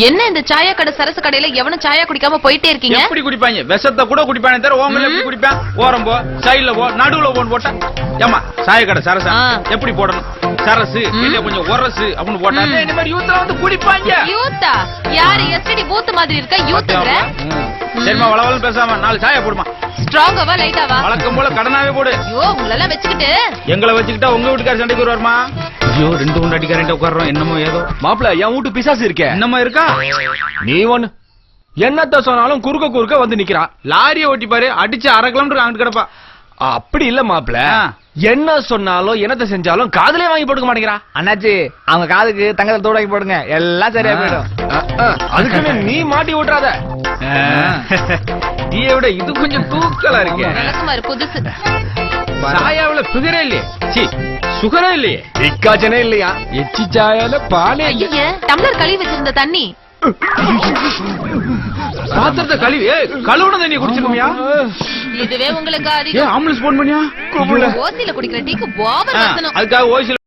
என்ன இந்த சாயா கடை சரசு கடையில எவனும் சாயா குடிக்காம போயிட்டே இருக்கீங்க? எப்படி குடிப்பாங்க? விஷத்தை கூட குடிப்பானே தவிர ஓமல எப்படி குடிப்பான்? ஓரம் போ, சைடுல போ, நடுவுல போன்னு போட்டா ஏமா சாய கடை சரசா எப்படி போடணும்? சரசு இல்ல கொஞ்சம் ஒரசு அப்படின்னு போட்டா இந்த மாதிரி யூத்ல வந்து குடிப்பாங்க. யூத்தா? யாரு எஸ்டி பூத் மாதிரி இருக்க யூத்ங்கற? சரிமா வளவளன்னு பேசாம நாலு சாயா போடுமா. ஸ்ட்ராங்கவா லைட்டாவா? வழக்கம் போல கடனாவே போடு. ஐயோ உங்கள வெச்சிட்டு எங்களை வெச்சிட்டா உங்க வீட்டுக்கார சண்டைக்கு வருவாருமா. ஐயோ ரெண்டு உண்டாட்டிக்காரன்ட்ட உட்கார்றோம் என்னமோ ஏதோ. மாப்ள என் வீட்டு பிசாசு இருக்க என்னமோ இருக்கா? நீ ஒண்ணு என்னத்த சொன்னாலும் குறுக்க வந்து நிக்கிறான். லாரியை ஓட்டி பாரு அடிச்சு 1/2 கிலோமீட்டர் அங்கிட்டு கிடப்பா. அப்படி இல்ல மாப்ள, என்ன சொன்னாலும் என்னத்த செஞ்சாலும் காதுலயே வாங்கி போட்டுக்க மாட்டேங்கிறான். அண்ணாச்சி அவங்க காதுக்கு தங்கத்தை தூடாக்கி போடுங்க, எல்லாம் சரியா போயிடும். அதுக்குன்னு நீ மாட்டி விட்டுறாத. டீயை விட இது கொஞ்சம் தூக்கலா இருக்கு. விளக்குமாறு புதுசு. சாயாவுல சுகரே இல்லையே, சி சுகரே இல்லையே, டிக்காச்சனே இல்லையா, எச்சி சாயால பாலே. ஐயே டம்ளர் கழுவி வச்சிருந்த தண்ணி பாத்திரத்தை கழுவி கழுவுன தண்ணி குடிச்சிருக்கியா? இதுவே உங்களுக்கு அதிகம். ஆம்புலன்ஸ் போன் பண்ணியா? ஓசில குடிக்கிற டீக்கு ஓவர் வசனம். அதுக்காக ஓசில